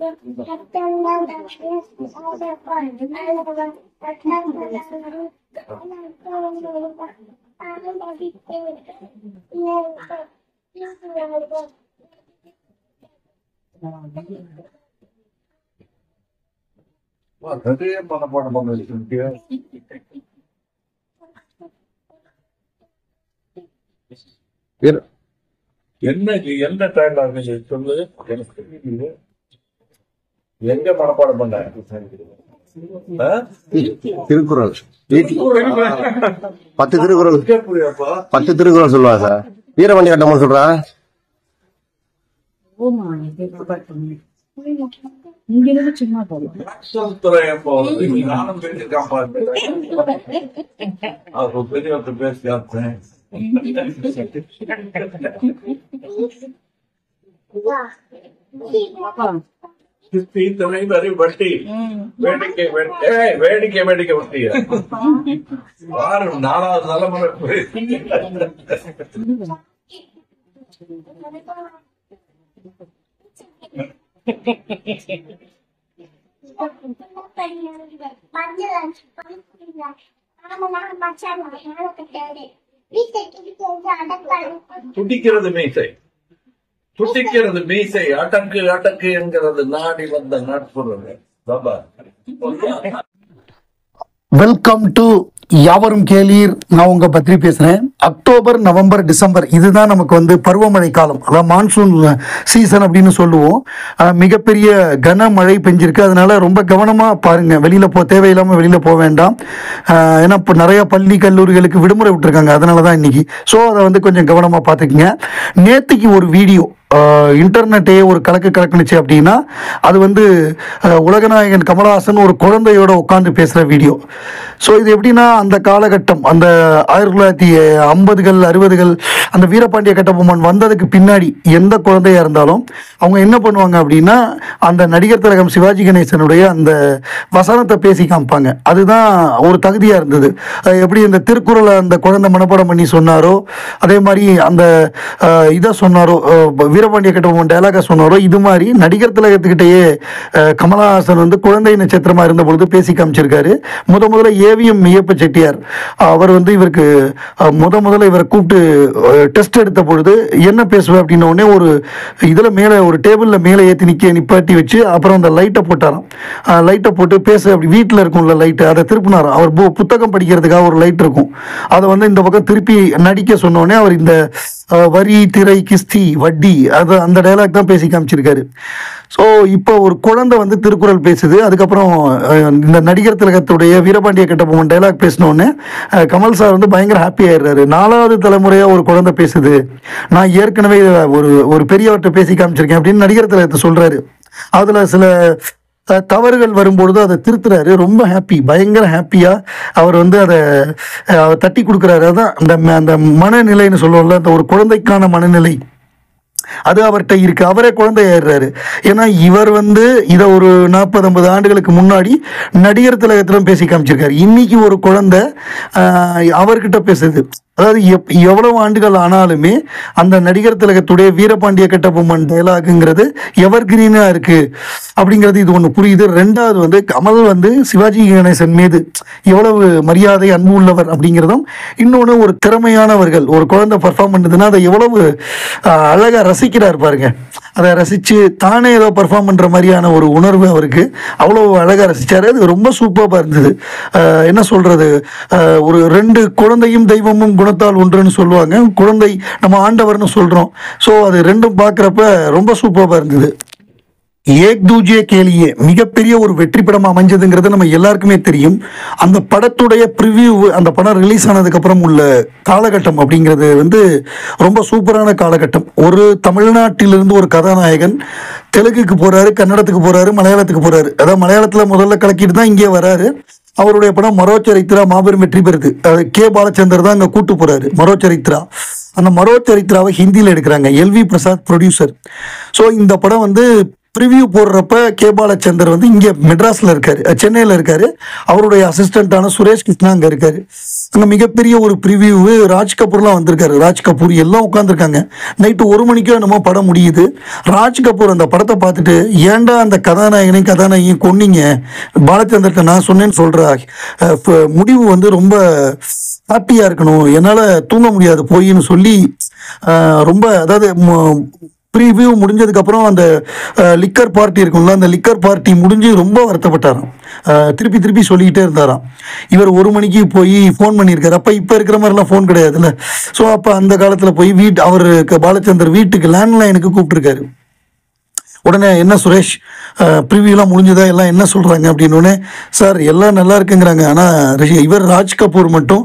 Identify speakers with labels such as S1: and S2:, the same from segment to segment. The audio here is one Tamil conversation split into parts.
S1: என்ன டைம் சொல்லு எனக்கு தெரியல. எங்க மனப்பாடம் பண்ண
S2: திருக்குறள் 10 திருக்குறள் 10 திருக்குறள் சொல்லுவா சார். வீரபாண்டிய கட்டம் சொல்றா
S3: சும்மா
S1: வட்டி வேடிக்கை வேடிக்கை வேடிக்கை வட்டியா 4வது தலைமுறை துடிக்கிறது மீசை துடிக்கிறது மீசை அடக்கு அடக்கு என்கிறது நாடி வந்த நாட்புறது.
S4: வெல்கம் டு யாவரும் கேளீர். நான் உங்க பத்ரி பேசுறேன். அக்டோபர், நவம்பர், டிசம்பர் இதுதான் நமக்கு பருவமழை காலம், அதாவது மான்சூன் சீசன் அப்படின்னு சொல்லுவோம். மிகப்பெரிய கனமழை பெஞ்சிருக்கு. அதனால ரொம்ப கவனமா பாருங்க. தேவையில்லாம வெளியில போக வேண்டாம். ஏன்னா இப்போ நிறைய பள்ளி கல்லூரிகளுக்கு விடுமுறை விட்டுருக்காங்க. அதனாலதான் இன்னைக்கு. ஸோ அதை கொஞ்சம் கவனமா பார்த்துக்குங்க. நேற்றுக்கு ஒரு வீடியோ இன்டர்நெட்டே ஒரு கலக்குனுச்சு அப்படின்னா அது உலகநாயகன் கமலஹாசன் ஒரு குழந்தையோட உட்காந்து பேசுகிற வீடியோ. ஸோ இது எப்படின்னா அந்த காலகட்டம், அந்த 1950கள் 60கள் அந்த வீரபாண்டிய கட்டபொம்மன் வந்ததுக்கு பின்னாடி எந்த குழந்தையாக இருந்தாலும் அவங்க என்ன பண்ணுவாங்க அப்படின்னா அந்த நடிகர் திலகம் சிவாஜி கணேசனுடைய அந்த வசனத்தை பேசி காமிப்பாங்க. அதுதான் ஒரு தகுதியாக இருந்தது. எப்படி இந்த திருக்குறளை அந்த குழந்தை மனப்பாடம் பண்ணி சொன்னாரோ, அதே மாதிரி அந்த இதை சொன்னாரோ, வீரபாண்டிய கட்டபொம்மன் டைலாக சொன்னாரோ, இது மாதிரி நடிகர் திலகத்துக்கிட்டேயே கமலஹாசன் குழந்தை நட்சத்திரமா இருந்த பொழுது பேசி காமிச்சிருக்காரு. முதல்ல ஏவிஎம் ஐயப்ப செட்டியார் அவர் இவருக்கு முதல்ல இவரை கூப்பிட்டு டெஸ்ட் எடுத்த பொழுது என்ன பேசுவேன் அப்படின்ன உடனே ஒரு இதில் மேலே ஒரு டேபிளில் மேலே ஏற்றி நிப்பாட்டி வச்சு அப்புறம் அந்த லைட்டை போட்டாராம். லைட்டை போட்டு பேச அப்படி வீட்டில் இருக்கும்ல லைட்டு, அதை திருப்பினாராம். அவர் புத்தகம் படிக்கிறதுக்காக ஒரு லைட் இருக்கும், அதை இந்த பக்கம் திருப்பி நடிக்க சொன்னோடனே அவர் இந்த வரி திரை கிஸ்தி வட்டி அது அந்த டைலாக் தான் பேசி காமிச்சிருக்காரு. ஸோ இப்போ ஒரு குழந்தை திருக்குறள் பேசுது. அதுக்கப்புறம் இந்த நடிகர் திலகத்துடைய வீரபாண்டிய கட்டபொம்மன் டைலாக் பேசினோடனே கமல் சார் பயங்கர ஹாப்பி ஆயிடுறாரு. 4வது தலைமுறையாக ஒரு குழந்தை பேசுது, நான் ஏற்கனவே ஒரு பெரியவர்கிட்ட பேசி காமிச்சிருக்கேன் அப்படின்னு நடிகர் திலகத்தை சொல்றாரு. அதில் சில தவறுகள் வரும்பொழுது அதை திருத்துறாரு. ரொம்ப ஹாப்பி, பயங்கர ஹாப்பியாக அவர் அதை தட்டி கொடுக்குறாரு. அதான் அந்த மனநிலைன்னு சொல்லுவோம்ல, அந்த ஒரு குழந்தைக்கான மனநிலை அது அவர்கிட்ட இருக்கு. அவரே குழந்தையாடுறாரு. ஏன்னா இவர் இதை ஒரு 40-50 ஆண்டுகளுக்கு முன்னாடி நடிகர் திலகத்திலும் பேசி காமிச்சிருக்காரு. இன்னைக்கு ஒரு குழந்தை அவர்கிட்ட பேசுது. அதாவது எவ்வளவு ஆண்டுகள் ஆனாலுமே அந்த நடிகர் திலகத்துடைய வீரபாண்டிய கட்டபொம்மன் டைலாகுங்கிறது எவர் கிரீனாக இருக்கு அப்படிங்கிறது இது ஒன்று புரியுது. 2வது கமல் சிவாஜி கணேசன் மீது எவ்வளவு மரியாதை அன்பு உள்ளவர் அப்படிங்கிறதும், இன்னொன்று ஒரு திறமையானவர்கள் ஒரு குழந்தை பர்ஃபார்ம் பண்ணுதுன்னா அதை எவ்வளவு அழகாக ரசிக்கிறார் பாருங்க. அதை ரசித்து தானே ஏதோ பர்ஃபார்ம் பண்ணுற மாதிரியான ஒரு உணர்வு அவருக்கு அவ்வளோ அழகாக ரசித்தார். அது ரொம்ப சூப்பராக இருந்தது. என்ன சொல்கிறது, ஒரு 2 குழந்தையும் தெய்வமும் குணத்தால் ஒன்றுன்னு சொல்லுவாங்க. குழந்தை நம்ம ஆண்டவர்னு சொல்கிறோம். ஸோ அது 2ம் பார்க்குறப்ப ரொம்ப சூப்பராக இருந்தது. ஏக் தூஜே கேலியே மிகப்பெரிய ஒரு வெற்றி படம் அமைஞ்சதுங்கிறது நம்ம எல்லாருக்குமே தெரியும். அந்த படத்துடைய ப்ரிவியூ, அந்த படம் ரிலீஸ் ஆனதுக்கப்புறம் உள்ள காலகட்டம் அப்படிங்கிறது ரொம்ப சூப்பரான காலகட்டம். ஒரு தமிழ்நாட்டிலிருந்து ஒரு கதாநாயகன் தெலுங்குக்கு போகிறாரு, கன்னடத்துக்கு போகிறாரு, மலையாளத்துக்கு போகிறாரு. அதாவது மலையாளத்தில் முதல்ல கலக்கிட்டு தான் இங்கே வராரு. அவருடைய படம் மரோச்சரித்ரா மாபெரும் வெற்றி பெறுது. அது கே பாலச்சந்தர் தான் அங்கே கூட்டு போகிறாரு மரோச்சரித்ரா. அந்த மரோச்சரித்ராவை ஹிந்தியில் எடுக்கிறாங்க. LV Prasad producer. ஸோ இந்த படம் ப்ரிவியூ போடுறப்ப கே பாலச்சந்தர் வந்து இங்கே மெட்ராஸில் இருக்காரு, சென்னையில் இருக்காரு. அவருடைய அசிஸ்டண்டான சுரேஷ் கிருஷ்ணா அங்கே இருக்காரு. அங்கே மிகப்பெரிய ஒரு ப்ரிவியூ. ராஜ் கபூர்லாம் வந்திருக்காரு, ராஜ் கபூர் எல்லாம் உட்காந்துருக்காங்க. நைட்டு 1 மணிக்கோ என்னமோ படம் முடியுது. ராஜ் கபூர் அந்த படத்தை பார்த்துட்டு, ஏன்டா அந்த கதாநாயகியும் கொன்னீங்க, பாலச்சந்தர்கிட்ட நான் சொன்னேன்னு சொல்கிறா, முடிவு வந்து ரொம்ப ஹாப்பியாக இருக்கணும், என்னால் தூங்க முடியாது போயின்னு சொல்லி ரொம்ப, அதாவது ப்ரீவியூ முடிஞ்சதுக்கப்புறம் அந்த லிக்கர் பார்ட்டி இருக்கும்ல, அந்த லிக்கர் பார்ட்டி முடிஞ்சு ரொம்ப வருத்தப்பட்டாராம். திருப்பி திருப்பி சொல்லிக்கிட்டே இருந்தாராம். இவர் 1 மணிக்கு போய் ஃபோன் பண்ணியிருக்காரு. அப்போ இப்போ இருக்கிற மாதிரிலாம் ஃபோன் கிடையாதுல்ல. ஸோ அப்போ அந்த காலத்தில் போய் அவருக்கு பாலச்சந்தர் வீட்டுக்கு லேண்ட்லைனுக்கு கூப்பிட்டுருக்காரு. உடனே என்ன சுரேஷ், ப்ரிவியூலாம் முடிஞ்சதா, எல்லாம் என்ன சொல்கிறாங்க அப்படின்னோடனே, சார் எல்லாம் நல்லா இருக்குங்கிறாங்க, ஆனால் இவர் ராஜ் கபூர் மட்டும்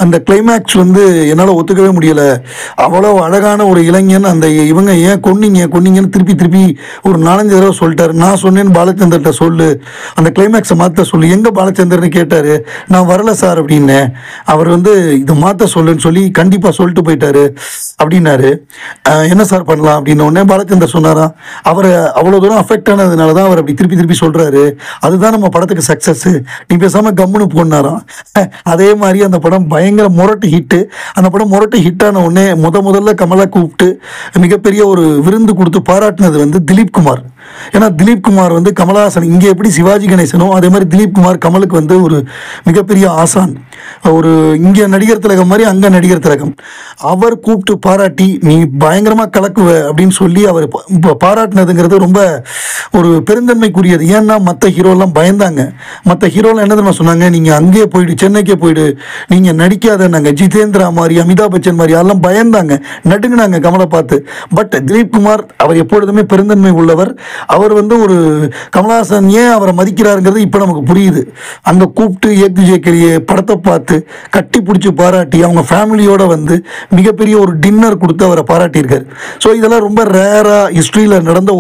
S4: அந்த கிளைமேக்ஸ் வந்து என்னால் ஒத்துக்கவே முடியலை, அவ்வளோ அழகான ஒரு இளைஞன், அந்த இவங்க ஏன் கொன்னீங்கன்னு திருப்பி திருப்பி ஒரு 4-5 தடவை சொல்லிட்டாரு. நான் சொன்னேன்னு பாலச்சந்தர்கிட்ட சொல்லு, அந்த கிளைமேக்ஸை மாற்ற சொல்லு. எங்கே பாலச்சந்தர்னு கேட்டார். நான் வரல சார் அப்படின்னேன். அவர் வந்து இது மாற்ற சொல்லுன்னு சொல்லி கண்டிப்பாக சொல்லிட்டு போயிட்டாரு அப்படின்னாரு. என்ன சார் பண்ணலாம் அப்படின்னோடனே பாலச்சந்தர் சொன்னாராம், அவர் அவ்வளோ தூரம் அஃபெக்ட் ஆனதுனால தான் அவர் அப்படி திருப்பி திருப்பி சொல்கிறாரு, அதுதான் நம்ம படத்துக்கு சக்ஸஸ், நீ பேசாமல் கம்முன்னு போனாராம். அதே மாதிரி அந்த படம் பயங்கர முரட்டு ஹிட்டு. அந்த படம் முரட்டு ஹிட்டான உடனே முதல்ல கமலா கூப்பிட்டு மிகப்பெரிய ஒரு விருந்து கொடுத்து பாராட்டினது வந்து திலீப் குமார். ஏன்னா திலீப் குமார் வந்து கமலஹாசன் இங்கே எப்படி சிவாஜி கணேசனோ அதே மாதிரி திலீப் குமார் கமலுக்கு வந்து ஒரு மிகப்பெரிய ஆசான். ஒரு இங்கே நடிகர் திலகம் மாதிரி அங்கே நடிகர் திலகம். அவர் கூப்பிட்டு பாராட்டி நீ பயங்கரமாக கலக்குவ அப்படின்னு சொல்லி அவர் பாராட்டினதுங்கிறது ரொம்ப ஒரு பெருந்தன்மைக்குரியது. ஏன்னா மற்ற ஹீரோலாம் பயந்தாங்க. மற்ற ஹீரோலாம் என்ன தெரியுமா சொன்னாங்க, நீங்கள் அங்கேயே போயிடு, சென்னைக்கே போயிடு, நீங்கள் நடிக்காத, நாங்கள் ஜிதேந்திரா மாதிரி அமிதாப் பச்சன் மாதிரி அதெல்லாம் பயந்தாங்க, நடுங்கினாங்க கமலை பார்த்து. பட் திலீப் குமார் அவர் எப்பொழுதுமே பெருந்தன்மை உள்ளவர். அவர் வந்து ஒரு கமலஹாசன் ஏன் அவரை மதிக்கிறாருங்கிறது இப்போ நமக்கு புரியுது. அங்கே கூப்பிட்டு ஏக்கு ஜேக்கலியே படத்தை பார்த்து கட்டி பிடிச்சி பாராட்டி அவங்க ஃபேமிலியோடு வந்து மிகப்பெரிய ஒரு டின்னர் கொடுத்து அவரை பாராட்டியிருக்காரு. ஸோ இதெல்லாம் ரொம்ப ரேராக ஹிஸ்ட்ரியில் நடந்த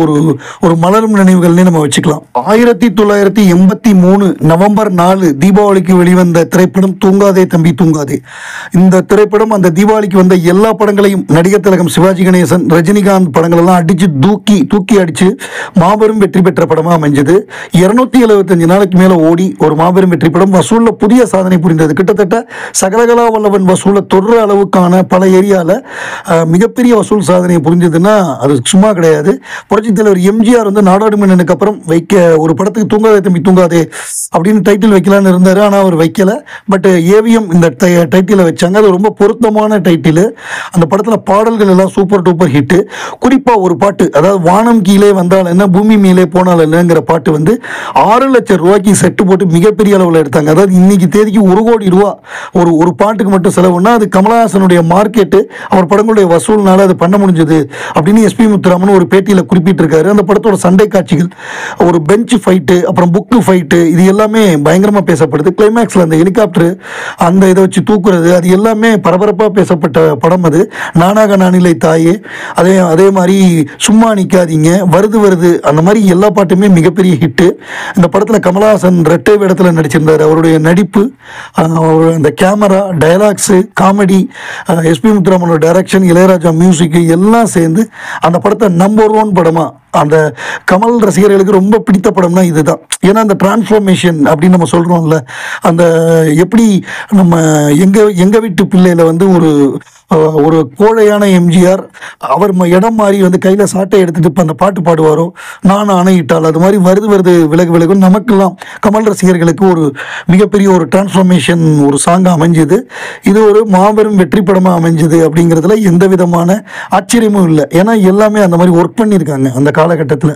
S4: ஒரு மலரும் நினைவுகள்னே நம்ம வச்சுக்கலாம். 1983 நவம்பர் 4 தீபாவளிக்கு வெளிவந்த திரைப்படம் தூங்காதே தம்பி தூங்காதே. இந்த திரைப்படம் அந்த தீபாவளிக்கு வந்த எல்லா படங்களையும் நடிகர் திலகம், சிவாஜி கணேசன், ரஜினிகாந்த் படங்கள் எல்லாம் அடித்து தூக்கி அடித்து மாபெரும் வெற்றி பெற்ற படமாக அமைஞ்சது. 275 நாளைக்கு மேலே ஓடி ஒரு மாபெரும் வெற்றி படம். வசூலில் புதிய சாதனை புரிந்தது. கிட்டத்தட்ட சகலகலா வல்லவன் வசூலை தொடுற அளவுக்கான பல ஏரியாவில் மிகப்பெரிய வசூல் சாதனை புரிஞ்சதுன்னா அது சும்மா கிடையாது. புரட்சித் தலைவர் எம்ஜிஆர் வந்து நாடாடு மன்னனுக்கு அப்புறம் ஒரு படத்துக்கு தூங்காதே தம்பி தூங்காதே அப்படின்னு டைட்டில் வைக்கலான்னு இருந்தார். ஆனால் அவர் வைக்கல. பட் ஏவிஎம் இந்த டைட்டிலை வச்சாங்க. அது ரொம்ப பொருத்தமான டைட்டில். அந்த படத்தில் பாடல்கள் எல்லாம் சூப்பர் டூப்பர் ஹிட்டு. குறிப்பாக ஒரு பாட்டு, அதாவது வானம் கீழே வந்தால் என்ன பூமி மேலே போனால் என்னங்கிற பாட்டு வந்து 6 லட்சம் ரூபாய்க்கு செட்டு போட்டு மிகப்பெரிய அளவில் எடுத்தாங்க. அதாவது இன்னைக்கு தேதிக்கு 1 கோடி ரூபா ஒரு பாட்டுக்கு மட்டும் செலவுன்னா அது கமலஹாசனுடைய மார்க்கெட்டு, அவர் படங்களுடைய வசூல்னால அது பண்ண முடிஞ்சது அப்படின்னு எஸ்பி முத்துராமன் ஒரு பேட்டியில் குறிப்பிட்டிருக்காரு. அந்த படத்தோட சண்டை காட்சிகள், ஒரு பெஞ்ச் ஃபைட்டு, அப்புறம் புக்கு ஃபைட்டு, இது எல்லாமே பயங்கரமாக பேசப்படுது. கிளைமேக்ஸில் அந்த ஹெலிகாப்டர் அந்த இதை வச்சு தூக்குறது, அது எல்லாமே பரபரப்பாக பேசப்பட்ட படம் அது. நானாக நானிலை தாயே, அதே மாதிரி சும்மா நிற்காதீங்க, வருது அந்த மாதிரி எல்லா பாட்டுமே மிகப்பெரிய ஹிட்டு. இந்த படத்தில் கமலஹாசன் ரெட்டை வேடத்தில் நடிச்சிருந்தார். அவருடைய நடிப்பு, அந்த கேமரா, டைலாக்ஸு, காமெடி, எஸ்பி முத்துராமனோட டைரக்ஷன், இளையராஜா மியூசிக் எல்லாம் சேர்ந்து அந்த படத்தை நம்பர் 1 படமாக அந்த கமல் ரசிகர்களுக்கு ரொம்ப பிடித்த படம்னா இதுதான். ஏன்னா அந்த டிரான்ஸ்ஃபர்மேஷன் அப்படின்னு நம்ம சொல்கிறோம்ல, அந்த எப்படி நம்ம எங்கள் வீட்டு பிள்ளையில் வந்து ஒரு கோழையான எம்ஜிஆர் அவர் இடம் மாறி வந்து கையில் சாட்டை எடுத்துகிட்டு இப்போ அந்த பாட்டு பாடுவாரோ, நான் ஆணையிட்டால், அது மாதிரி வருது விலகு நமக்கெல்லாம் கமல் ரசிகர்களுக்கு ஒரு மிகப்பெரிய ஒரு டிரான்ஸ்ஃபர்மேஷன் ஒரு சாங்காக அமைஞ்சுது. இது ஒரு மாபெரும் வெற்றி படமாக அமைஞ்சுது அப்படிங்கிறதுல எந்த விதமான ஆச்சரியமும் இல்லை. ஏன்னா எல்லாமே அந்த மாதிரி ஒர்க் பண்ணியிருக்காங்க அந்த காலகட்டத்தில்.